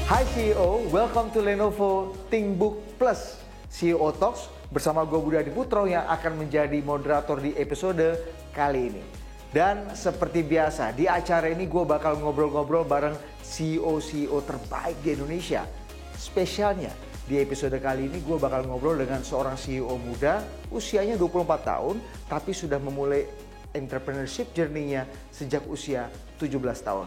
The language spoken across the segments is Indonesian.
Hai CEO, welcome to Lenovo ThinkBook Plus CEO Talks bersama gue Budi Adiputro yang akan menjadi moderator di episode kali ini. Dan seperti biasa, di acara ini gue bakal ngobrol-ngobrol bareng CEO-CEO terbaik di Indonesia. Spesialnya, di episode kali ini gue bakal ngobrol dengan seorang CEO muda, usianya 24 tahun, tapi sudah memulai entrepreneurship journey-nya sejak usia 17 tahun.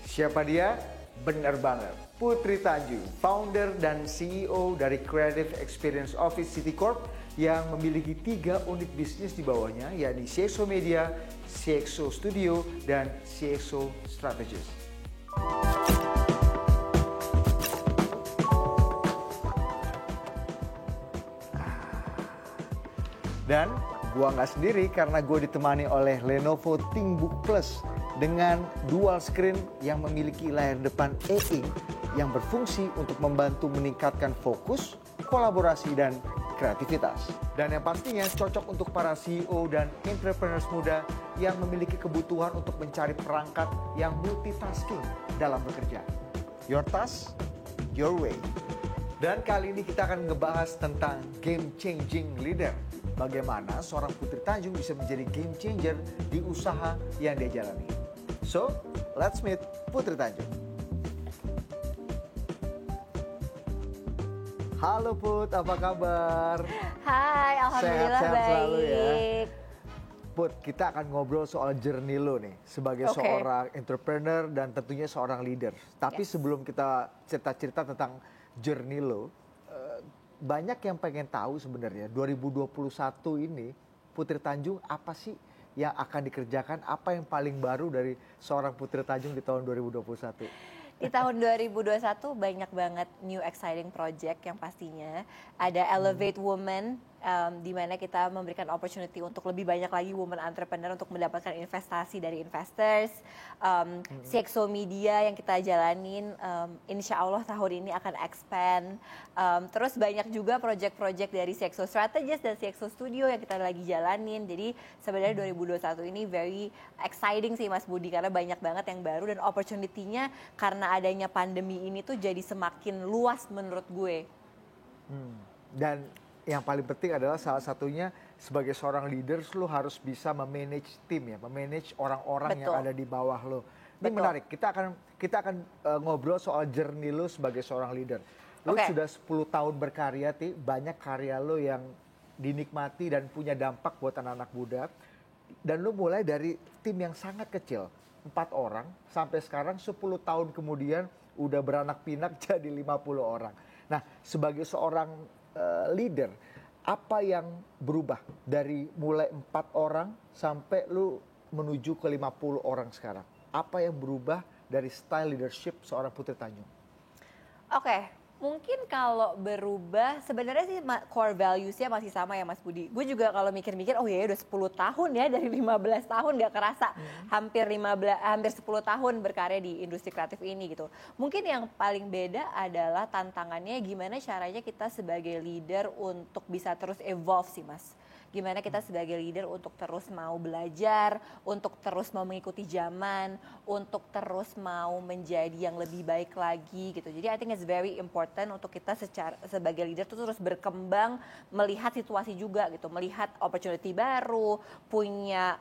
Siapa dia? Benar banget, Putri Tanjung, founder dan CEO dari Creative Experience Office City Corp yang memiliki 3 unit bisnis di bawahnya, yakni CXO Media, CXO Studio, dan CXO Strategist. Dan gua nggak sendiri karena gue ditemani oleh Lenovo ThinkBook Plus dengan dual screen yang memiliki layar depan e-ink yang berfungsi untuk membantu meningkatkan fokus, kolaborasi, dan kreativitas. Dan yang pastinya cocok untuk para CEO dan entrepreneurs muda yang memiliki kebutuhan untuk mencari perangkat yang multitasking dalam bekerja. Your task, your way. Dan kali ini kita akan ngebahas tentang game changing leader. Bagaimana seorang Putri Tanjung bisa menjadi game changer di usaha yang dia jalani. So, let's meet Putri Tanjung. Halo Put, apa kabar? Hai, alhamdulillah Sehat-sehat baik. selalu ya. Put, kita akan ngobrol soal journey lo nih sebagai seorang entrepreneur dan tentunya seorang leader. Tapi sebelum kita cerita-cerita tentang journey lo, banyak yang pengen tahu sebenarnya 2021 ini Putri Tanjung apa sih yang akan dikerjakan, apa yang paling baru dari seorang Putri Tanjung di tahun 2021? Di tahun 2021 banyak banget new exciting project yang pastinya ada Elevate Women, di mana kita memberikan opportunity untuk lebih banyak lagi women entrepreneur untuk mendapatkan investasi dari investors. CXO Media yang kita jalanin, insya Allah tahun ini akan expand. Terus banyak juga project-project dari CXO Strategist dan CXO Studio yang kita lagi jalanin. Jadi sebenarnya 2021 ini very exciting sih Mas Budi, karena banyak banget yang baru dan opportunity-nya karena adanya pandemi ini tuh jadi semakin luas menurut gue. Dan yang paling penting adalah salah satunya sebagai seorang leader lo harus bisa memanage tim ya, memanage orang-orang yang ada di bawah lo. Ini menarik. Kita akan ngobrol soal journey lo sebagai seorang leader. Lo sudah 10 tahun berkarya, banyak karya lo yang dinikmati dan punya dampak buat anak-anak muda. Dan lo mulai dari tim yang sangat kecil, 4 orang, sampai sekarang 10 tahun kemudian udah beranak pinak jadi 50 orang. Nah, sebagai seorang leader, apa yang berubah dari mulai 4 orang sampai lu menuju ke 50 orang sekarang? Apa yang berubah dari style leadership seorang Putri Tanjung? Mungkin kalau berubah sebenarnya sih core values-nya masih sama ya Mas Budi. Gue juga kalau mikir-mikir udah 10 tahun ya, dari 15 tahun gak kerasa. Hampir 10 tahun berkarya di industri kreatif ini gitu. Mungkin yang paling beda adalah tantangannya gimana caranya kita sebagai leader untuk bisa terus evolve sih Mas. Gimana kita sebagai leader untuk terus mau belajar, untuk terus mau mengikuti zaman, untuk terus mau menjadi yang lebih baik lagi gitu. Jadi I think it's very important untuk kita sebagai leader tuh terus berkembang, melihat situasi juga gitu, melihat opportunity baru, punya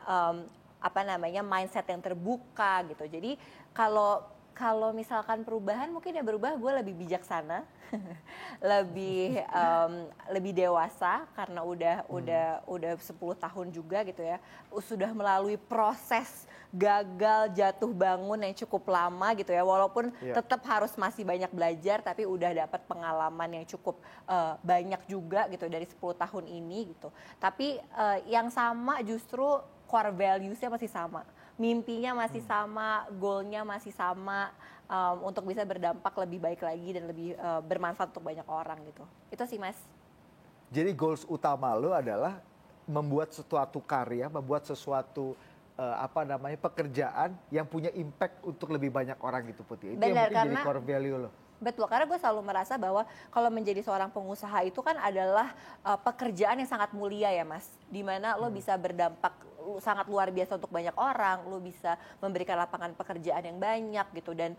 mindset yang terbuka gitu. Jadi kalau misalkan perubahan mungkin ya berubah, gue lebih bijaksana, lebih dewasa karena udah 10 tahun juga gitu ya, sudah melalui proses gagal jatuh bangun yang cukup lama gitu ya, walaupun tetap harus masih banyak belajar, tapi udah dapat pengalaman yang cukup banyak juga gitu dari 10 tahun ini gitu. Tapi yang sama justru core values-nya masih sama. Mimpinya masih sama, goalnya masih sama, untuk bisa berdampak lebih baik lagi dan lebih bermanfaat untuk banyak orang gitu. Itu sih Mas. Jadi goals utama lo adalah membuat sesuatu karya, membuat sesuatu pekerjaan yang punya impact untuk lebih banyak orang gitu Putih. Itu Benar, yang mungkin jadi core value lo. Betul, karena gue selalu merasa bahwa kalau menjadi seorang pengusaha itu kan adalah pekerjaan yang sangat mulia ya Mas. di mana lo bisa berdampak sangat luar biasa untuk banyak orang, lo bisa memberikan lapangan pekerjaan yang banyak gitu, dan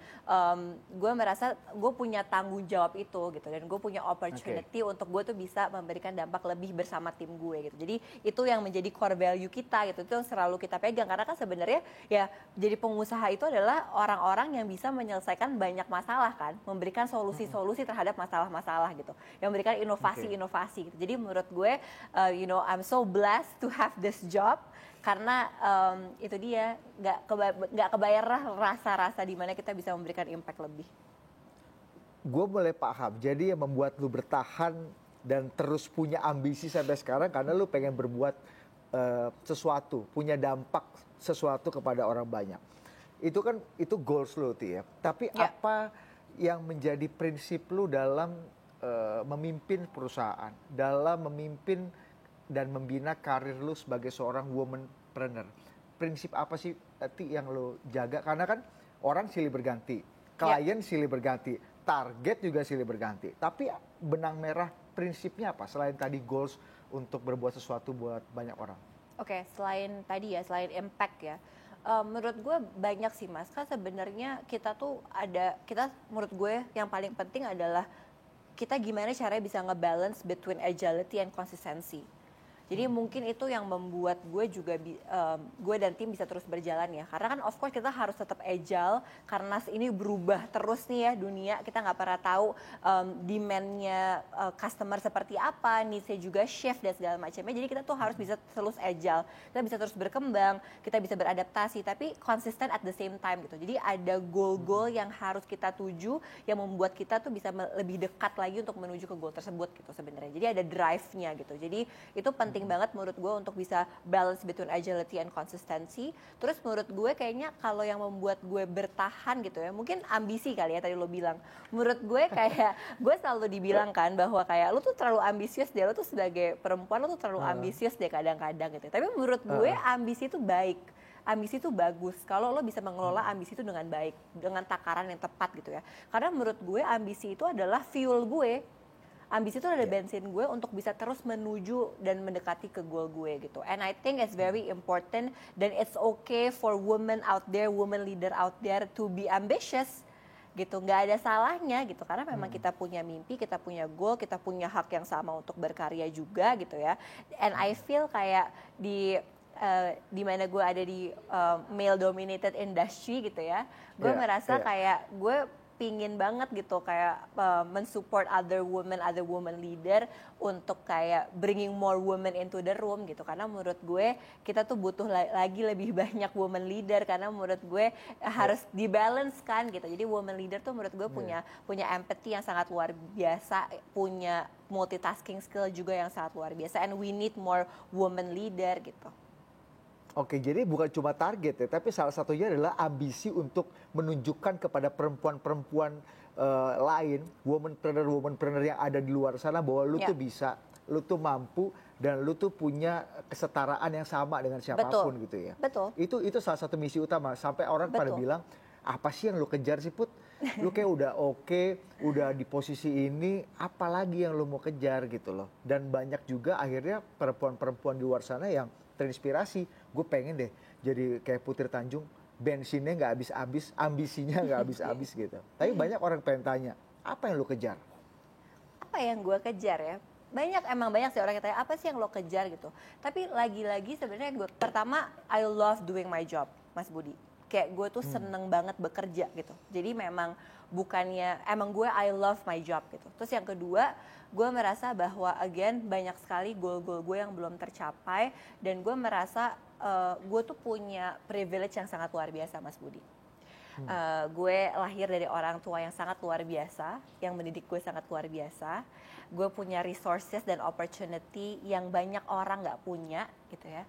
gue merasa gue punya tanggung jawab itu gitu, dan gue punya opportunity untuk gue tuh bisa memberikan dampak lebih bersama tim gue gitu. Jadi itu yang menjadi core value kita gitu, itu yang selalu kita pegang, karena kan sebenarnya ya jadi pengusaha itu adalah orang-orang yang bisa menyelesaikan banyak masalah kan, memberikan solusi-solusi terhadap masalah-masalah gitu, yang memberikan inovasi-inovasi gitu. Jadi menurut gue, I'm so blessed to have this job, karena itu dia nggak kebayar lah rasa-rasa di mana kita bisa memberikan impact lebih. Gue mulai paham, jadi yang membuat lu bertahan dan terus punya ambisi sampai sekarang karena lu pengen berbuat sesuatu, punya dampak sesuatu kepada orang banyak. Itu kan itu goals lu tuh ya. Tapi apa yang menjadi prinsip lu dalam memimpin perusahaan, dalam memimpin dan membina karir lu sebagai seorang womanpreneur? Prinsip apa sih yang lu jaga? Karena kan orang silih berganti, klien silih berganti, target juga silih berganti. Tapi benang merah prinsipnya apa? Selain tadi goals untuk berbuat sesuatu buat banyak orang. Oke, selain tadi ya, selain impact ya, menurut gue banyak sih Mas. Kan sebenarnya kita menurut gue yang paling penting adalah kita gimana caranya bisa ngebalance between agility and consistency. Jadi mungkin itu yang membuat gue juga gue dan tim bisa terus berjalan ya. Karena kan of course kita harus tetap agile karena ini berubah terus nih ya dunia. Kita nggak pernah tahu demand-nya customer seperti apa, needs-nya juga shift dan segala macamnya. Jadi kita tuh harus bisa terus agile. Kita bisa terus berkembang, kita bisa beradaptasi tapi konsisten at the same time gitu. Jadi ada goal-goal yang harus kita tuju yang membuat kita tuh bisa lebih dekat lagi untuk menuju ke goal tersebut gitu sebenarnya. Jadi ada drive-nya gitu. Jadi itu penting banget menurut gue untuk bisa balance between agility and consistency. Terus menurut gue kayaknya kalau yang membuat gue bertahan gitu ya, mungkin ambisi kali ya tadi lo bilang. Menurut gue kayak gue selalu dibilang kan bahwa kayak lo tuh terlalu ambisius deh, lo tuh sebagai perempuan lo tuh terlalu ambisius deh kadang-kadang gitu. Tapi menurut gue ambisi itu baik. Ambisi itu bagus kalau lo bisa mengelola ambisi itu dengan baik, dengan takaran yang tepat gitu ya. Karena menurut gue ambisi itu adalah fuel gue. Ambisi itu adalah bensin gue untuk bisa terus menuju dan mendekati ke goal gue gitu. And I think it's very important dan it's okay for women out there, women leader out there to be ambitious gitu. Nggak ada salahnya gitu karena memang kita punya mimpi, kita punya goal, kita punya hak yang sama untuk berkarya juga gitu ya. And I feel kayak di mana gue ada di male dominated industry gitu ya. Gue merasa kayak gue pingin banget gitu kayak mensupport other women leader untuk kayak bringing more women into the room gitu, karena menurut gue kita tuh butuh lagi lebih banyak women leader karena menurut gue harus dibalance kan gitu. Jadi women leader tuh menurut gue punya empathy yang sangat luar biasa, punya multitasking skill juga yang sangat luar biasa, and we need more women leader gitu. Oke, jadi bukan cuma target ya, tapi salah satunya adalah ambisi untuk menunjukkan kepada perempuan-perempuan lain, womanpreneur yang ada di luar sana bahwa lu tuh bisa, lu tuh mampu, dan lu tuh punya kesetaraan yang sama dengan siapapun gitu ya. Betul. Itu salah satu misi utama, sampai orang pada bilang, apa sih yang lu kejar sih Put? Lu kayak udah udah di posisi ini, apalagi yang lu mau kejar gitu loh. Dan banyak juga akhirnya perempuan-perempuan di luar sana yang terinspirasi, gue pengen deh jadi kayak Putri Tanjung, bensinnya nggak habis-habis, ambisinya nggak habis-habis gitu. Tapi banyak orang pengen tanya, apa yang lo kejar? Apa yang gue kejar ya? Emang banyak sih orang yang tanya, apa sih yang lo kejar gitu. Tapi lagi-lagi sebenarnya gue, pertama, I love doing my job, Mas Budi. Kayak gue tuh seneng banget bekerja gitu. Jadi memang emang gue I love my job gitu. Terus yang kedua, gue merasa bahwa again banyak sekali goal-goal gue yang belum tercapai, dan gue merasa gue tuh punya privilege yang sangat luar biasa, Mas Budi. Gue lahir dari orang tua yang sangat luar biasa, yang mendidik gue sangat luar biasa. Gue punya resources dan opportunity yang banyak orang nggak punya gitu ya,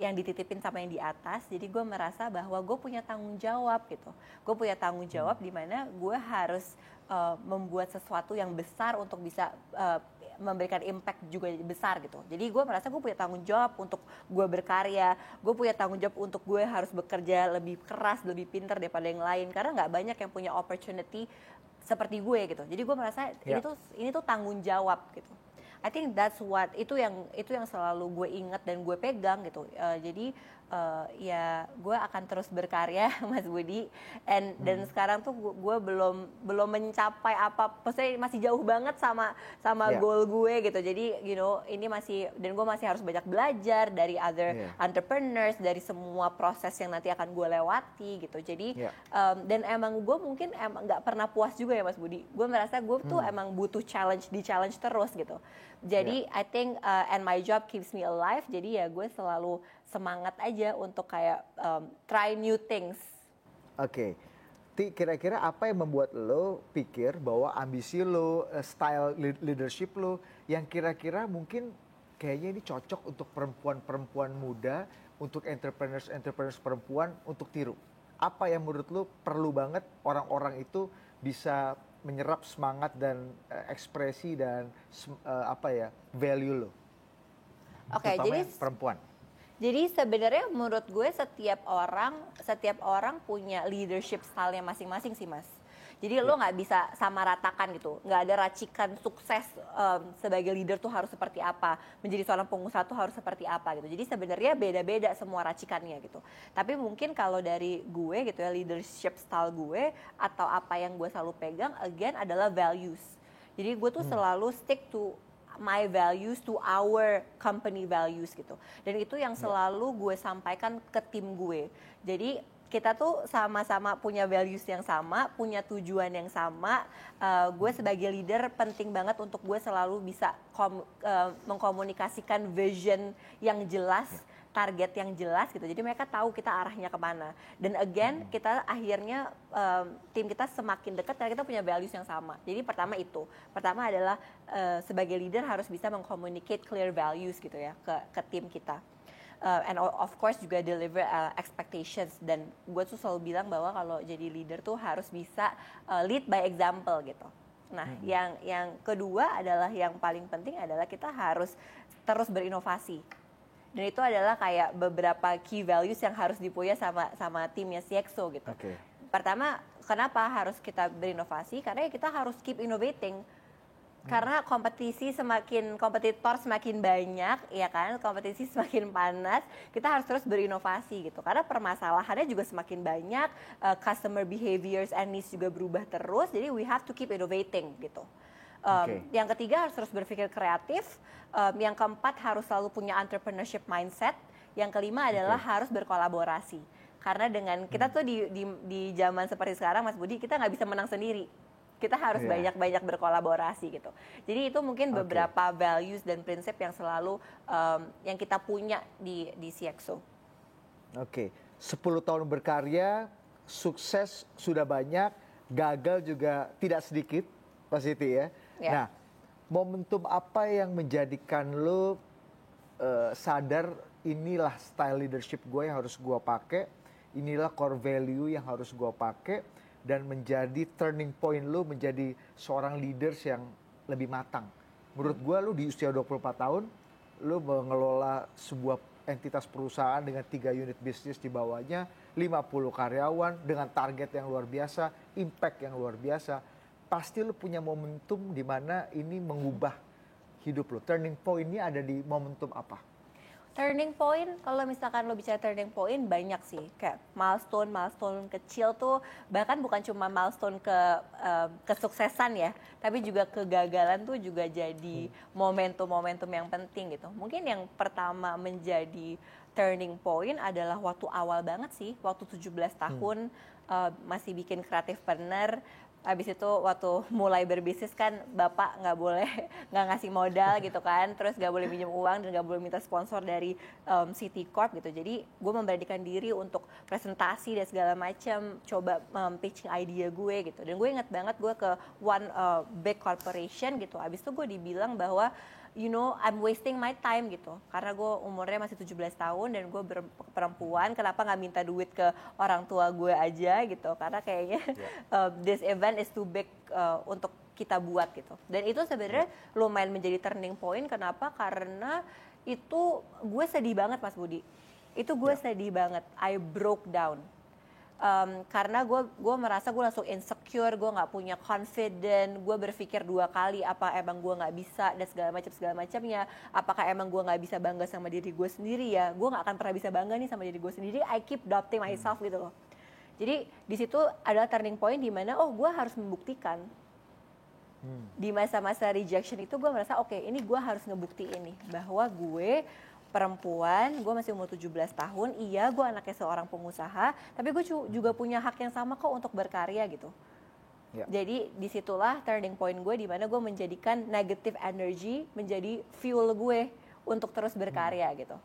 yang dititipin sama yang di atas. Jadi gue merasa bahwa gue punya tanggung jawab gitu. Gue punya tanggung jawab di mana gue harus membuat sesuatu yang besar untuk bisa memberikan impact juga besar gitu. Jadi gue merasa gue punya tanggung jawab untuk gue berkarya. Gue punya tanggung jawab untuk gue harus bekerja lebih keras, lebih pintar daripada yang lain. Karena nggak banyak yang punya opportunity seperti gue gitu. Jadi gue merasa ini tuh tanggung jawab gitu. I think itu yang selalu gue ingat dan gue pegang gitu. Jadi ya gue akan terus berkarya Mas Budi, dan sekarang tuh gue belum mencapai apa, maksudnya masih jauh banget sama goal gue gitu. Jadi ini masih, dan gue masih harus banyak belajar dari other entrepreneurs, dari semua proses yang nanti akan gue lewati gitu. Jadi dan emang gue mungkin emang nggak pernah puas juga ya Mas Budi. Gue merasa gue tuh emang butuh challenge terus gitu. Jadi I think and my job keeps me alive. Jadi ya gue selalu semangat aja untuk kayak try new things. Oke. Kira-kira apa yang membuat lo pikir bahwa ambisi lo, style leadership lo yang kira-kira mungkin kayaknya ini cocok untuk perempuan-perempuan muda, untuk entrepreneurs perempuan untuk tiru? Apa yang menurut lo perlu banget orang-orang itu bisa menyerap semangat dan ekspresi dan value lo? Oke, jadi perempuan. Jadi sebenarnya menurut gue setiap orang punya leadership style-nya masing-masing sih Mas. Jadi lo nggak bisa sama ratakan gitu, nggak ada racikan sukses sebagai leader tuh harus seperti apa, menjadi seorang pengusaha tuh harus seperti apa gitu. Jadi sebenarnya beda-beda semua racikannya gitu. Tapi mungkin kalau dari gue gitu ya, leadership style gue atau apa yang gue selalu pegang again adalah values. Jadi gue tuh selalu stick to my values, to our company values gitu. Dan itu yang selalu gue sampaikan ke tim gue. Jadi kita tuh sama-sama punya values yang sama, punya tujuan yang sama. Gue sebagai leader penting banget untuk gue selalu bisa mengkomunikasikan vision yang jelas, target yang jelas gitu. Jadi mereka tahu kita arahnya kemana. Dan again kita akhirnya tim kita semakin dekat karena kita punya values yang sama. Jadi pertama adalah sebagai leader harus bisa mengcommunicate clear values gitu ya ke tim kita. And of course juga deliver expectations, dan gue tuh selalu bilang bahwa kalau jadi leader tuh harus bisa lead by example gitu. Nah, yang kedua adalah yang paling penting adalah kita harus terus berinovasi. Dan itu adalah kayak beberapa key values yang harus dipunya sama timnya CXO gitu. Okay. Pertama, kenapa harus kita berinovasi? Karena kita harus keep innovating. Karena kompetitor semakin banyak, ya kan, kompetisi semakin panas, kita harus terus berinovasi gitu. Karena permasalahannya juga semakin banyak, customer behaviors and needs juga berubah terus, jadi we have to keep innovating gitu. Yang ketiga harus terus berpikir kreatif, yang keempat harus selalu punya entrepreneurship mindset, yang kelima adalah harus berkolaborasi. Karena dengan kita tuh di zaman seperti sekarang Mas Budi, kita nggak bisa menang sendiri. Kita harus banyak-banyak berkolaborasi gitu. Jadi itu mungkin beberapa values dan prinsip yang selalu yang kita punya di CXO. Oke, 10 tahun berkarya, sukses sudah banyak, gagal juga tidak sedikit, Pak Siti ya. Nah, momentum apa yang menjadikan lo sadar inilah style leadership gue yang harus gue pakai, inilah core value yang harus gue pakai, dan menjadi turning point lu menjadi seorang leaders yang lebih matang. Menurut gue lu di usia 24 tahun, lu mengelola sebuah entitas perusahaan dengan 3 unit bisnis di bawahnya, 50 karyawan dengan target yang luar biasa, impact yang luar biasa. Pasti lu punya momentum di mana ini mengubah hidup lu. Turning point ini ada di momentum apa? Turning point, kalau misalkan lo bicara turning point, banyak sih. Kayak milestone kecil tuh, bahkan bukan cuma milestone kesuksesan ya, tapi juga kegagalan tuh juga jadi momentum-momentum yang penting gitu. Mungkin yang pertama menjadi turning point adalah waktu awal banget sih, waktu 17 tahun, masih bikin Creativepreneur. Habis itu waktu mulai berbisnis kan bapak nggak ngasih modal gitu kan, terus nggak boleh minjem uang dan nggak boleh minta sponsor dari Citicorp gitu. Jadi gue memberanikan diri untuk presentasi dan segala macam, coba pitching idea gue gitu. Dan gue inget banget gue ke one big corporation gitu. Habis itu gue dibilang bahwa I'm wasting my time gitu. Karena gue umurnya masih 17 tahun dan gue perempuan, kenapa nggak minta duit ke orang tua gue aja gitu. Karena kayaknya this event is too big untuk kita buat gitu. Dan itu sebenarnya lumayan menjadi turning point. Kenapa? Karena itu gue sedih banget Mas Budi. Itu gue sedih banget. I broke down. karena gue merasa gue langsung insecure, gue nggak punya confident, gue berpikir 2 kali apa emang gue nggak bisa dan segala macamnya, apakah emang gue nggak bisa bangga sama diri gue sendiri ya, gue nggak akan pernah bisa bangga nih sama diri gue sendiri. I keep doubting myself gitu loh. Jadi di situ adalah turning point di mana gue harus membuktikan. Di masa-masa rejection itu gue merasa oke, ini gue harus ngebuktiin nih bahwa gue perempuan, gue masih umur 17 tahun, iya gue anaknya seorang pengusaha, tapi gue juga punya hak yang sama kok untuk berkarya gitu. Ya. Jadi disitulah turning point gue di mana gue menjadikan negative energy menjadi fuel gue untuk terus berkarya gitu.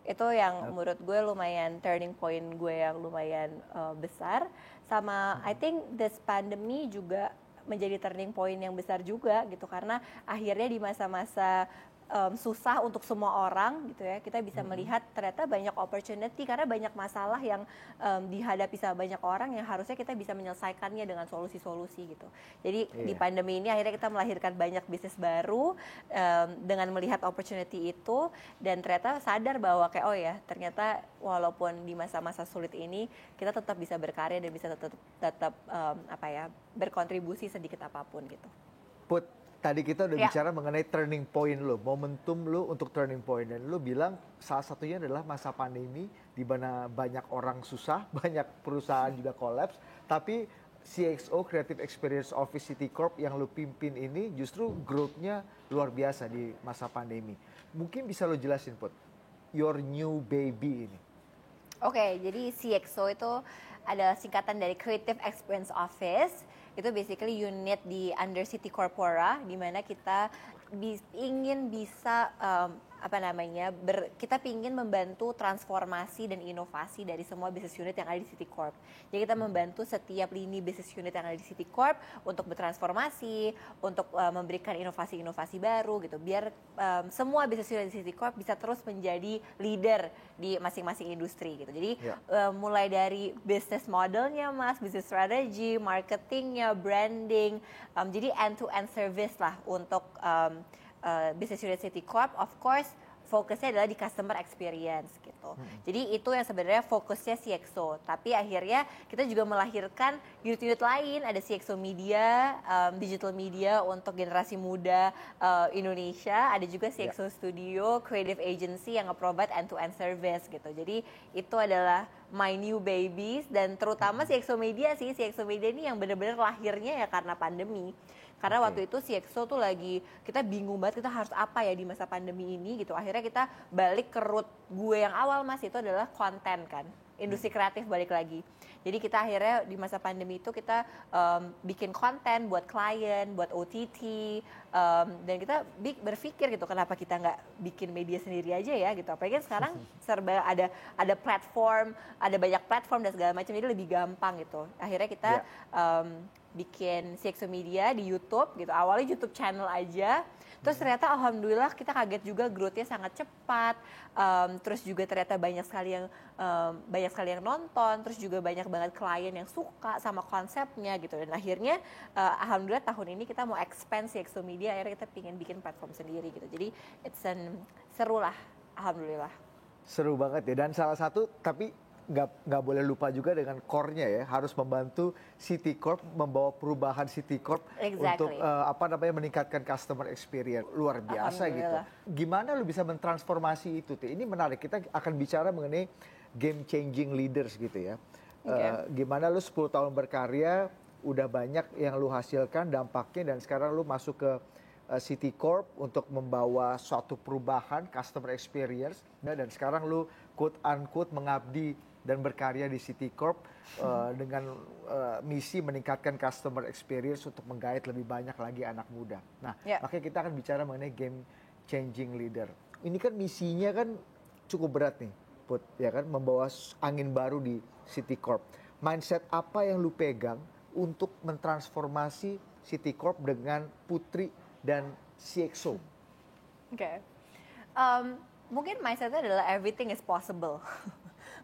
Itu yang menurut gue lumayan turning point gue yang lumayan besar. Sama I think this pandemi juga menjadi turning point yang besar juga gitu, karena akhirnya di masa-masa susah untuk semua orang gitu ya, kita bisa melihat ternyata banyak opportunity karena banyak masalah yang dihadapi sama banyak orang yang harusnya kita bisa menyelesaikannya dengan solusi-solusi gitu. Jadi di pandemi ini akhirnya kita melahirkan banyak bisnis baru dengan melihat opportunity itu, dan ternyata sadar bahwa kayak oh ya ternyata walaupun di masa-masa sulit ini kita tetap bisa berkarya dan bisa tetap berkontribusi sedikit apapun gitu. Put, tadi kita udah bicara mengenai turning point lo, momentum lo untuk turning point, dan lo bilang salah satunya adalah masa pandemi di mana banyak orang susah, banyak perusahaan juga kolaps, tapi CXO Creative Experience Office City Corp yang lo pimpin ini justru growth-nya luar biasa di masa pandemi. Mungkin bisa lo jelasin, Put, your new baby ini. Oke, jadi CXO itu adalah singkatan dari Creative Experience Office. Itu basically unit di under City Corpora, di mana kita ingin bisa kita ingin membantu transformasi dan inovasi dari semua business unit yang ada di City Corp. Jadi kita membantu setiap lini business unit yang ada di City Corp untuk bertransformasi, untuk memberikan inovasi-inovasi baru gitu, biar semua business unit di City Corp bisa terus menjadi leader di masing-masing industri gitu. Jadi mulai dari business modelnya mas, business strategy, marketingnya, branding, jadi end-to-end service lah untuk Business Unit City Corp. Of course fokusnya adalah di customer experience gitu. Jadi itu yang sebenarnya fokusnya CXO. Tapi akhirnya kita juga melahirkan unit-unit lain, ada CXO Media, digital media untuk generasi muda Indonesia, ada juga CXO Studio, creative agency yang nge-provide end-to-end service gitu. Jadi itu adalah my new babies, dan terutama CXO Media sih, CXO Media ini yang benar-benar lahirnya ya karena pandemi. Karena waktu itu CXO tuh lagi, kita bingung banget kita harus apa ya di masa pandemi ini gitu. Akhirnya kita balik ke root gue yang awal mas, itu adalah konten kan. Industri kreatif balik lagi. Jadi kita akhirnya di masa pandemi itu kita bikin konten buat klien, buat OTT, dan kita berpikir gitu kenapa kita nggak bikin media sendiri aja ya gitu. Apalagi sekarang serba ada platform, ada banyak platform dan segala macam, jadi lebih gampang gitu. Akhirnya kita bikin CXO Media di YouTube gitu. Awalnya YouTube channel aja. Terus ternyata alhamdulillah kita kaget juga growth-nya sangat cepat. Terus juga ternyata banyak sekali yang nonton. Terus juga banyak banget klien yang suka sama konsepnya gitu. Dan akhirnya alhamdulillah tahun ini kita mau expand CXO Media. Akhirnya kita pengen bikin platform sendiri gitu. Jadi seru lah, alhamdulillah. Seru banget ya. Dan salah satu tapi nggak boleh lupa juga dengan core-nya ya, harus membantu City Corp membawa perubahan City Corp untuk meningkatkan customer experience. Luar biasa gitu. Gimana lu bisa mentransformasi itu? Ini menarik, kita akan bicara mengenai game changing leaders gitu ya. Gimana lu 10 tahun berkarya, udah banyak yang lu hasilkan dampaknya, dan sekarang lu masuk ke City Corp untuk membawa suatu perubahan customer experience, dan sekarang lu quote unquote mengabdi dan berkarya di City Corp dengan misi meningkatkan customer experience untuk menggait lebih banyak lagi anak muda. Nah, makanya kita akan bicara mengenai game changing leader. Ini kan misinya kan cukup berat nih, Put, ya kan, membawa angin baru di City Corp. Mindset apa yang lu pegang untuk mentransformasi City Corp dengan Putri dan CXO? Mungkin mindsetnya adalah everything is possible.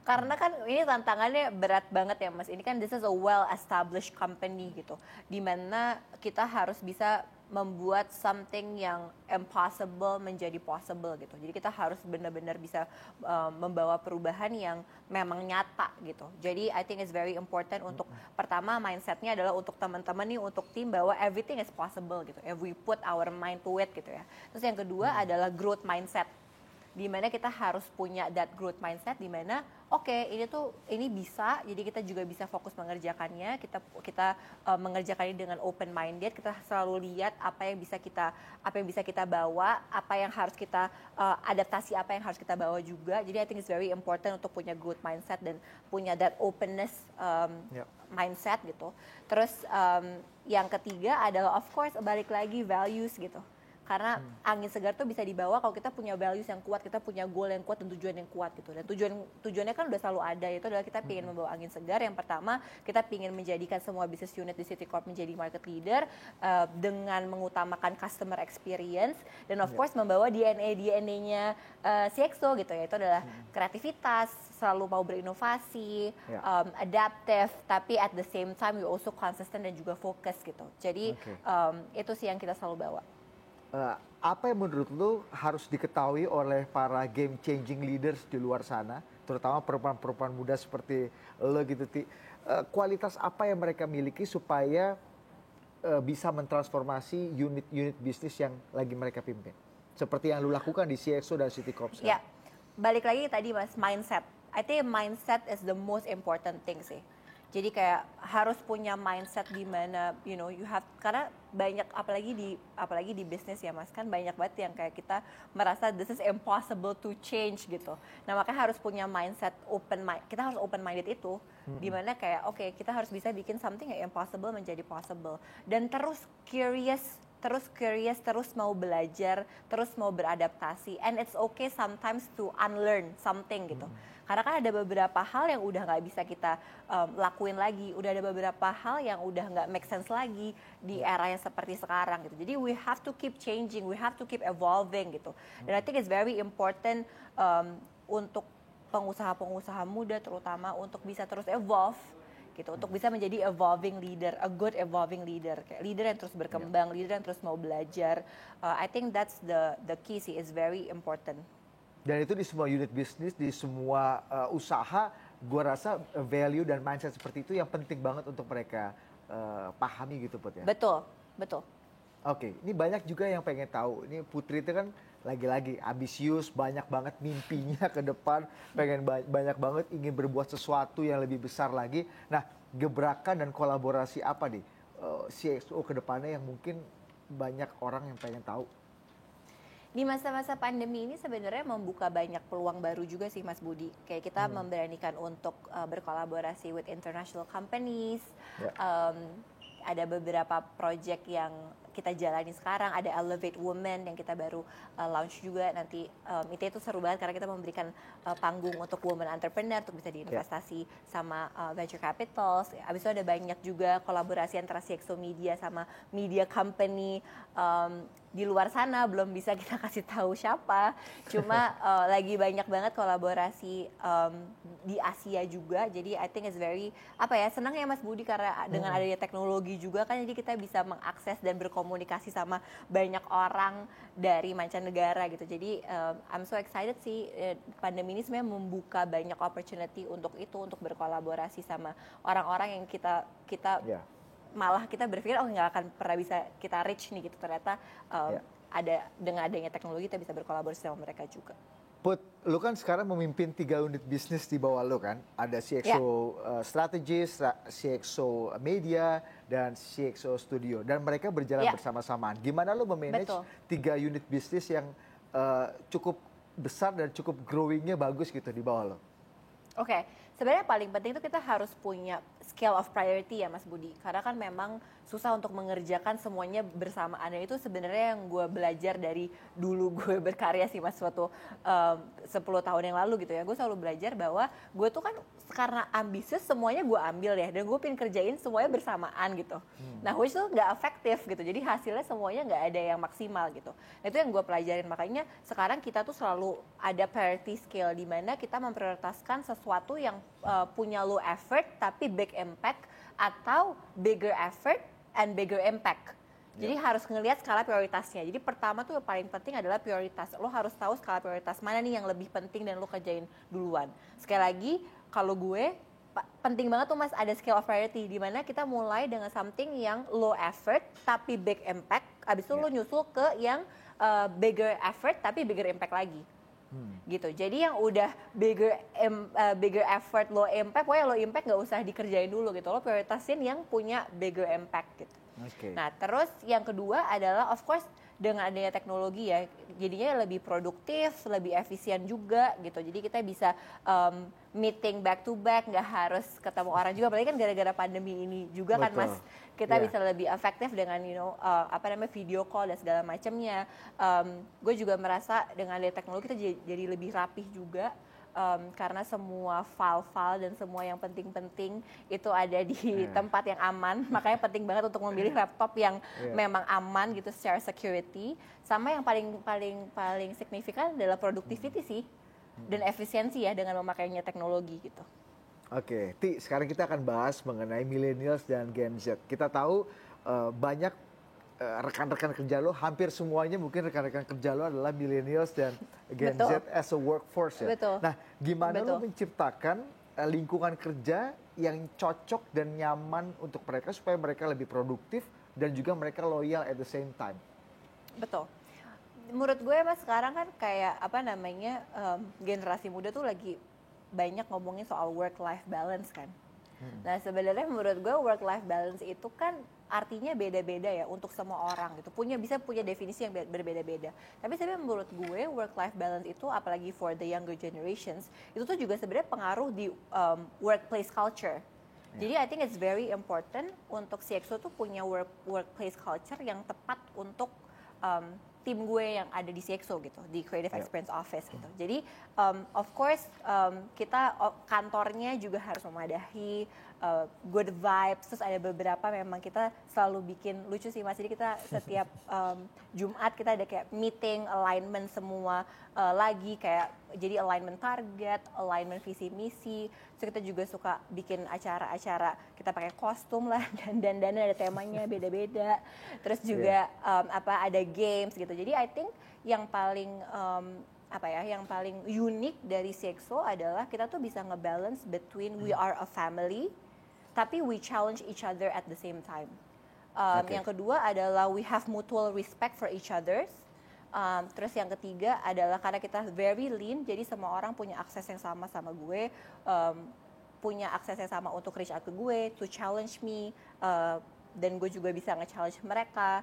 Karena kan ini tantangannya berat banget ya mas. Ini kan this is a well established company gitu, dimana kita harus bisa membuat something yang impossible menjadi possible gitu. Jadi kita harus benar-benar bisa membawa perubahan yang memang nyata gitu. Jadi I think it's very important untuk pertama mindsetnya adalah untuk teman-teman nih, untuk tim, bahwa everything is possible gitu. If we put our mind to it gitu ya. Terus yang kedua adalah growth mindset. Di mana kita harus punya that growth mindset, di mana ini bisa, jadi kita juga bisa fokus mengerjakannya, kita mengerjakannya dengan open minded, kita selalu lihat apa yang bisa kita bawa, apa yang harus kita adaptasi, apa yang harus kita bawa juga. Jadi I think it's very important untuk punya growth mindset dan punya that openness mindset gitu. Terus yang ketiga adalah of course balik lagi values gitu. Karena angin segar tuh bisa dibawa kalau kita punya values yang kuat, kita punya goal yang kuat dan tujuan yang kuat gitu. Dan tujuannya kan udah selalu ada, itu adalah kita ingin membawa angin segar. Yang pertama, kita ingin menjadikan semua business unit di Citicorp menjadi market leader dengan mengutamakan customer experience, dan of course membawa DNA-nya CXO gitu ya. Itu adalah kreativitas, selalu mau berinovasi, adaptive, tapi at the same time we also consistent dan juga fokus gitu. Jadi itu sih yang kita selalu bawa. Apa yang menurut lu harus diketahui oleh para game changing leaders di luar sana, terutama perempuan-perempuan muda seperti lo gitu, kualitas apa yang mereka miliki supaya bisa mentransformasi unit-unit bisnis yang lagi mereka pimpin, seperti yang lu lakukan di CXO dan Citicorp sekarang? Ya, balik lagi tadi Mas, mindset. I think mindset is the most important thing sih. Jadi kayak harus punya mindset di mana karena banyak apalagi di bisnis ya Mas, kan banyak banget yang kayak kita merasa this is impossible to change gitu. Nah, makanya harus punya mindset open mind. Kita harus open minded itu, di mana kayak kita harus bisa bikin something yang impossible menjadi possible, dan terus curious, terus mau belajar, terus mau beradaptasi, and it's okay sometimes to unlearn something gitu. Karena kan ada beberapa hal yang udah nggak bisa kita lakuin lagi, udah ada beberapa hal yang udah nggak make sense lagi di era yang seperti sekarang gitu. Jadi we have to keep changing, we have to keep evolving gitu. Dan I think it's very important untuk pengusaha-pengusaha muda terutama untuk bisa terus evolve gitu, untuk bisa menjadi evolving leader, a good evolving leader, kayak leader yang terus berkembang, leader yang terus mau belajar. I think that's the key sih, is very important. Dan itu di semua unit bisnis, di semua usaha, gue rasa value dan mindset seperti itu yang penting banget untuk mereka pahami gitu Put ya. Betul. Oke, ini banyak juga yang pengen tahu. Ini Putri itu kan lagi-lagi ambisius, banyak banget mimpinya ke depan, pengen banyak banget ingin berbuat sesuatu yang lebih besar lagi. Nah, gebrakan dan kolaborasi apa nih CXO ke depannya yang mungkin banyak orang yang pengen tahu? Di masa-masa pandemi ini sebenarnya membuka banyak peluang baru juga sih Mas Budi. Kayak kita memberanikan untuk berkolaborasi with international companies. Ada beberapa project yang kita jalani sekarang, ada Elevate Women yang kita baru launch juga nanti. Itu seru banget karena kita memberikan panggung untuk women entrepreneur untuk bisa diinvestasi sama venture capitals. Habis itu ada banyak juga kolaborasi antara CXO Media sama media company di luar sana, belum bisa kita kasih tahu siapa. Cuma lagi banyak banget kolaborasi di Asia juga. Jadi I think it's very senang ya Mas Budi, karena dengan adanya teknologi juga kan, jadi kita bisa mengakses dan berkomunikasi sama banyak orang dari mancanegara gitu. Jadi I'm so excited sih, pandemi ini sebenarnya membuka banyak opportunity untuk berkolaborasi sama orang-orang yang kita malah kita berpikir nggak akan pernah bisa kita reach nih gitu, ternyata dengan adanya teknologi kita bisa berkolaborasi sama mereka juga. Put, lu kan sekarang memimpin 3 unit bisnis di bawah lu kan, ada CXO Strategist, CXO Media, dan CXO Studio, dan mereka berjalan bersama-samaan. Gimana lu memanage 3 unit bisnis yang cukup besar dan cukup growingnya bagus gitu di bawah lo? Oke, sebenarnya paling penting itu kita harus punya scale of priority ya Mas Budi. Karena kan memang susah untuk mengerjakan semuanya bersamaan. Dan itu sebenarnya yang gue belajar dari dulu gue berkarya sih Mas, waktu 10 tahun yang lalu gitu ya. Gue selalu belajar bahwa gue tuh kan karena ambisius semuanya gue ambil ya. Dan gue pengen kerjain semuanya bersamaan gitu. Nah which itu gak efektif gitu. Jadi hasilnya semuanya gak ada yang maksimal gitu. Nah itu yang gue pelajarin. Makanya sekarang kita tuh selalu ada priority scale, di mana kita memprioritaskan sesuatu yang punya low effort tapi big impact, atau bigger effort and bigger impact. Jadi harus ngelihat skala prioritasnya. Jadi pertama tuh yang paling penting adalah prioritas. Lo harus tahu skala prioritas mana nih yang lebih penting dan lo kerjain duluan. Sekali lagi, kalau gue penting banget tuh Mas ada scale of priority di mana kita mulai dengan something yang low effort tapi big impact. Abis itu lo nyusul ke yang bigger effort tapi bigger impact lagi. Gitu. Jadi yang udah bigger effort low impact, pokoknya low impact nggak usah dikerjain dulu gitu. Lo prioritasin yang punya bigger impact gitu. Nah, terus yang kedua adalah of course dengan adanya teknologi ya, jadinya lebih produktif, lebih efisien juga gitu. Jadi kita bisa meeting back to back, nggak harus ketemu orang juga. Apalagi kan gara-gara pandemi ini juga kan Mas, kita bisa lebih efektif dengan video call dan segala macamnya. Gue juga merasa dengan adanya teknologi kita jadi lebih rapih juga. Karena semua file-file dan semua yang penting-penting itu ada di tempat yang aman, makanya penting banget untuk memilih laptop yang memang aman gitu secara security. Sama yang paling signifikan adalah productivity sih dan efisiensi ya dengan memakainya teknologi gitu. Oke, Ti, sekarang kita akan bahas mengenai millennials dan Gen Z. Kita tahu banyak rekan-rekan kerja lo, hampir semuanya mungkin rekan-rekan kerja lo adalah millennials dan Gen Z as a workforce ya. Nah, gimana lo menciptakan lingkungan kerja yang cocok dan nyaman untuk mereka supaya mereka lebih produktif dan juga mereka loyal at the same time? Betul. Menurut gue Mas sekarang kan kayak generasi muda tuh lagi banyak ngomongin soal work-life balance kan. Nah sebenarnya menurut gue work-life balance itu kan artinya beda-beda ya untuk semua orang gitu. Bisa punya definisi yang berbeda-beda. Tapi sebenarnya menurut gue work-life balance itu apalagi for the younger generations itu tuh juga sebenarnya pengaruh di workplace culture. Jadi I think it's very important untuk CXO tuh punya workplace culture yang tepat untuk tim gue yang ada di CXO gitu, di Creative Experience Office gitu. Jadi of course kita kantornya juga harus memadahi good vibes. Terus ada beberapa memang kita selalu bikin lucu sih Mas. Jadi kita setiap Jumat kita ada kayak meeting alignment semua lagi kayak jadi alignment target, alignment visi misi. Terus kita juga suka bikin acara-acara kita pakai kostum lah dan ada temanya beda-beda. Terus juga ada games gitu. Jadi I think yang paling yang paling unik dari CXO adalah kita tuh bisa ngebalance between we are a family tapi we challenge each other at the same time. Yang kedua adalah we have mutual respect for each others. Terus yang ketiga adalah karena kita very lean, jadi semua orang punya akses yang sama gue, punya akses yang sama untuk reach out ke gue, to challenge me, dan gue juga bisa nge-challenge mereka.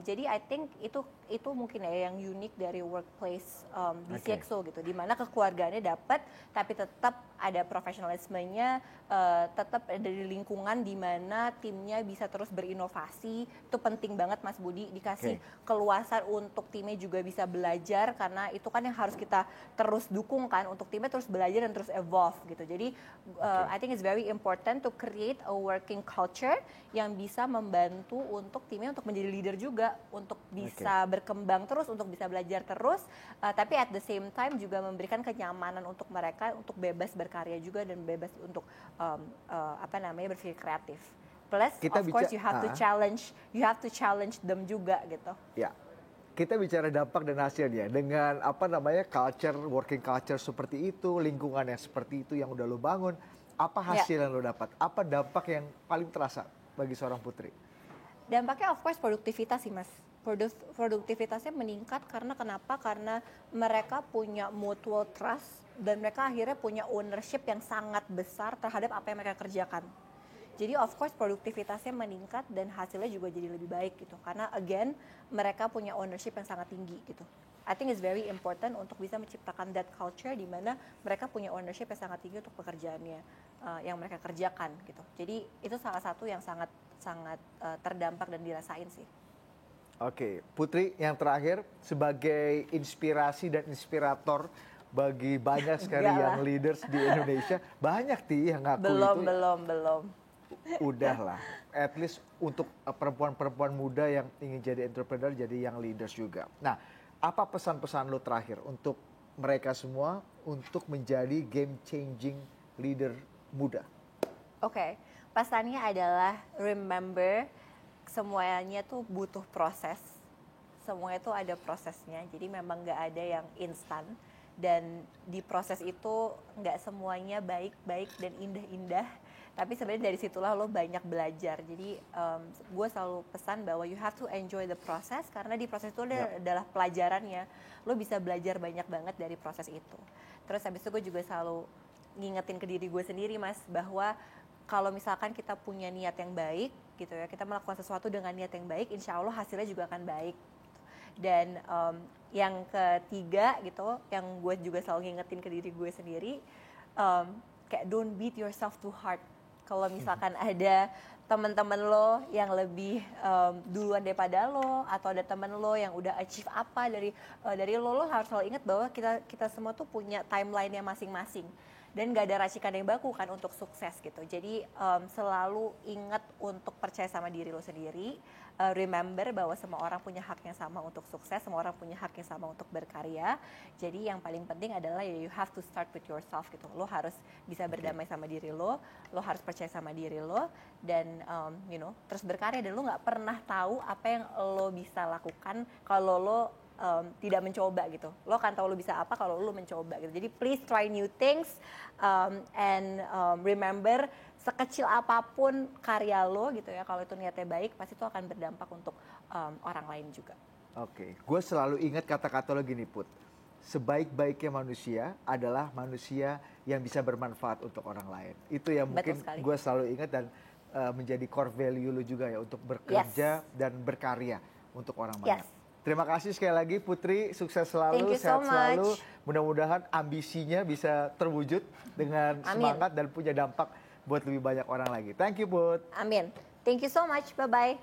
Jadi I think itu mungkin ya yang unik dari workplace di CXO gitu, dimana kekeluargaannya dapat tapi tetap ada profesionalismenya, tetap ada di lingkungan di mana timnya bisa terus berinovasi. Itu penting banget Mas Budi, dikasih keluasan untuk timnya juga bisa belajar, karena itu kan yang harus kita terus dukung kan, untuk timnya terus belajar dan terus evolve gitu. Jadi I think it's very important to create a working culture yang bisa membantu untuk timnya untuk menjadi leader juga, untuk bisa berkembang terus, untuk bisa belajar terus, tapi at the same time juga memberikan kenyamanan untuk mereka untuk bebas berkarya juga dan bebas untuk berpikir kreatif. Plus of course you have to challenge them juga gitu. Ya. Kita bicara dampak dan hasilnya dengan working culture seperti itu, lingkungan yang seperti itu yang udah lo bangun, apa hasil yang lo dapat? Apa dampak yang paling terasa bagi seorang Putri? Dampaknya of course produktivitas sih Mas. Produktivitasnya meningkat karena kenapa? Karena mereka punya mutual trust dan mereka akhirnya punya ownership yang sangat besar terhadap apa yang mereka kerjakan. Jadi of course produktivitasnya meningkat dan hasilnya juga jadi lebih baik gitu. Karena again mereka punya ownership yang sangat tinggi gitu. I think it's very important untuk bisa menciptakan that culture di mana mereka punya ownership yang sangat tinggi untuk pekerjaannya yang mereka kerjakan gitu. Jadi itu salah satu yang sangat terdampak dan dirasain sih. Oke, Putri, yang terakhir sebagai inspirasi dan inspirator bagi banyak sekali yang leaders di Indonesia, banyak yang ngaku belum. Udahlah, at least untuk perempuan-perempuan muda yang ingin jadi entrepreneur, jadi yang leaders juga. Nah, apa pesan-pesan lo terakhir untuk mereka semua untuk menjadi game changing leader muda? Oke, pesannya adalah remember semuanya tuh butuh proses. Semuanya tuh ada prosesnya. Jadi memang nggak ada yang instan. Dan di proses itu nggak semuanya baik-baik dan indah-indah. Tapi sebenarnya dari situlah lo banyak belajar. Jadi gue selalu pesan bahwa you have to enjoy the process. Karena di proses itu adalah pelajarannya. Lo bisa belajar banyak banget dari proses itu. Terus habis itu gue juga selalu ngingetin ke diri gue sendiri, Mas, bahwa kalau misalkan kita punya niat yang baik gitu ya, kita melakukan sesuatu dengan niat yang baik, insya Allah hasilnya juga akan baik. Dan yang ketiga gitu, yang gue juga selalu ngingetin ke diri gue sendiri, kayak don't beat yourself too hard. Kalau misalkan ada teman-teman lo yang lebih duluan daripada lo, atau ada teman lo yang udah achieve apa dari lo harus selalu ingat bahwa kita semua tuh punya timeline-nya masing-masing. Dan gak ada racikan yang baku kan untuk sukses gitu. Jadi selalu ingat untuk percaya sama diri lo sendiri. Remember bahwa semua orang punya hak yang sama untuk sukses, semua orang punya hak yang sama untuk berkarya. Jadi yang paling penting adalah you have to start with yourself gitu. Lo harus bisa berdamai sama diri lo harus percaya sama diri lo, dan terus berkarya. Dan lo nggak pernah tahu apa yang lo bisa lakukan kalau lo tidak mencoba gitu. Lo akan tahu lo bisa apa kalau lo mencoba gitu. Jadi please try new things and remember, sekecil apapun karya lo gitu ya, kalau itu niatnya baik pasti itu akan berdampak untuk orang lain juga. Oke, gue selalu ingat kata-kata lo gini, Put. Sebaik-baiknya manusia adalah manusia yang bisa bermanfaat untuk orang lain. Itu yang mungkin gue selalu ingat dan menjadi core value lo juga ya, untuk bekerja dan berkarya untuk orang banyak. Terima kasih sekali lagi Putri, sukses selalu, sehat selalu. Mudah-mudahan ambisinya bisa terwujud dengan semangat dan punya dampak buat lebih banyak orang lagi. Thank you, Put. Amin. Thank you so much. Bye-bye.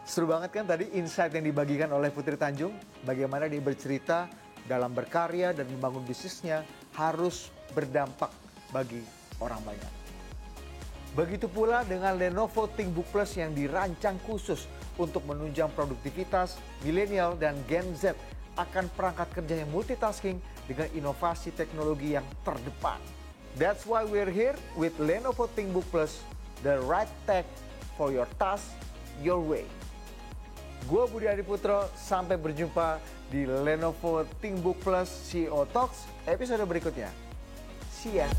Seru banget kan tadi insight yang dibagikan oleh Putri Tanjung. Bagaimana dia bercerita dalam berkarya dan membangun bisnisnya harus berdampak bagi orang banyak. Begitu pula dengan Lenovo ThinkBook Plus yang dirancang khusus untuk menunjang produktivitas milenial dan Gen Z akan perangkat kerja yang multitasking dengan inovasi teknologi yang terdepan. That's why we're here with Lenovo ThinkBook Plus, the right tech for your task, your way. Gue Budi Adiputro, sampai berjumpa di Lenovo ThinkBook Plus CEO Talks episode berikutnya. See ya.